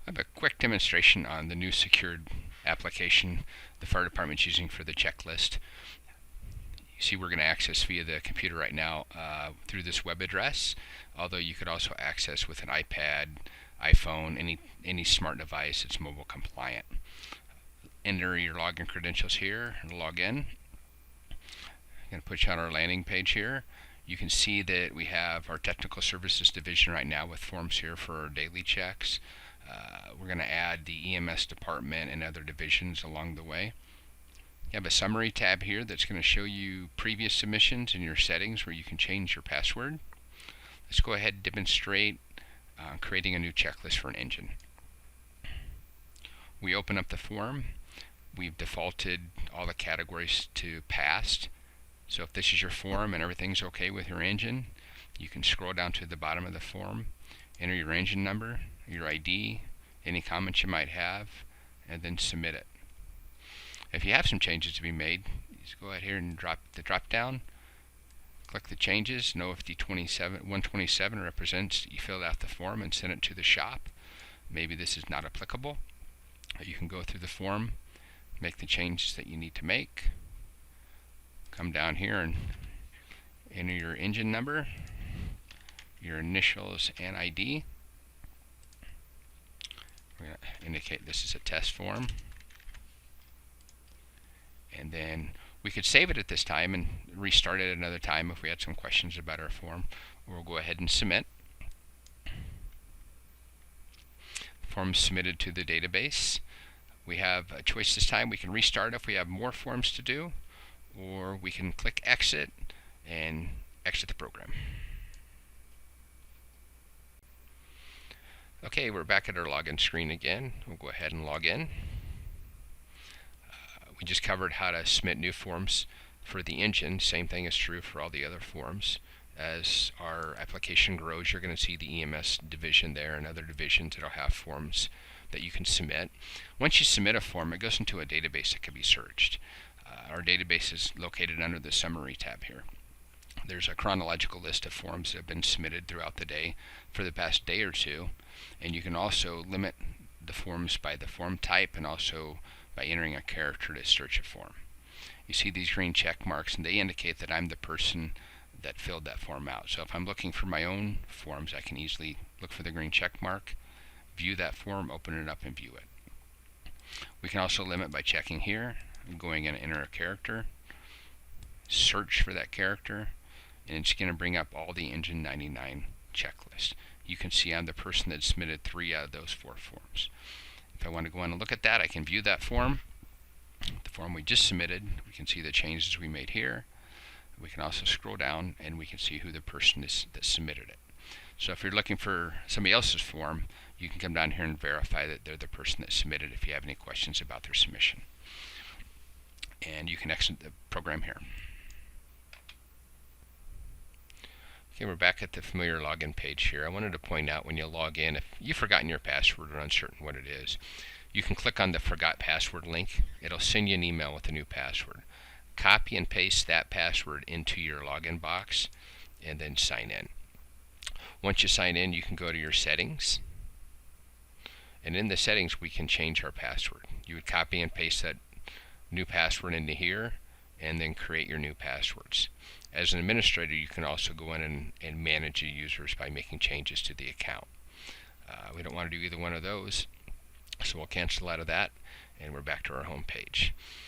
I have a quick demonstration on the new secured application the fire department's using for the checklist. You see we're going to access via the computer right now through this web address, although you could also access with an iPad, iPhone, any smart device that's mobile compliant. Enter your login credentials here and log in. I'm going to put you on our landing page here. You can see that we have our technical services division right now with forms here for our daily checks. We're going to add the EMS department and other divisions along the way. You have a summary tab here that's going to show you previous submissions and your settings where you can change your password. Let's go ahead and demonstrate creating a new checklist for an engine. We open up the form. We've defaulted all the categories to passed. So if this is your form and everything's okay with your engine, you can scroll down to the bottom of the form, enter your engine number, your ID, any comments you might have, and then submit it. If you have some changes to be made, just go ahead here and drop the drop down, click the changes, know if the 127 represents you filled out the form and send it to the shop. Maybe this is not applicable. You can go through the form, make the changes that you need to make. Come down here and enter your engine number, your initials and ID. We're going to indicate this is a test form. And then we could save it at this time and restart it another time if we had some questions about our form. We'll go ahead and submit. The form is submitted to the database. We have a choice this time. We can restart if we have more forms to do, or we can click exit and exit the program. Okay, we're back at our login screen again. We'll go ahead and log in. We just covered how to submit new forms for the engine. Same thing is true for all the other forms. As our application grows, you're going to see the EMS division there and other divisions that will have forms that you can submit. Once you submit a form, it goes into a database that can be searched. Our database is located under the summary tab here. There's a chronological list of forms that have been submitted throughout the day for the past day or two, and you can also limit the forms by the form type and also by entering a character to search a form. You see these green check marks, and they indicate that I'm the person that filled that form out. So if I'm looking for my own forms, I can easily look for the green check mark, view that form, open it up, and view it. We can also limit by checking here. I'm going in and enter a character, search for that character, and it's going to bring up all the Engine 99 checklist. You can see I'm the person that submitted 3 out of those 4 forms. If I want to go in and look at that, I can view that form. The form we just submitted, we can see the changes we made here. We can also scroll down and we can see who the person is that submitted it. So if you're looking for somebody else's form, you can come down here and verify that they're the person that submitted if you have any questions about their submission. And you can exit the program here. Okay, we're back at the familiar login page here. I wanted to point out when you log in, if you've forgotten your password or uncertain what it is, you can click on the Forgot Password link. It'll send you an email with a new password. Copy and paste that password into your login box and then sign in. Once you sign in, you can go to your settings. And in the settings, we can change our password. You would copy and paste that new password into here and then create your new passwords. As an administrator, you can also go in and manage your users by making changes to the account. We don't want to do either one of those, so we'll cancel out of that, and we're back to our home page.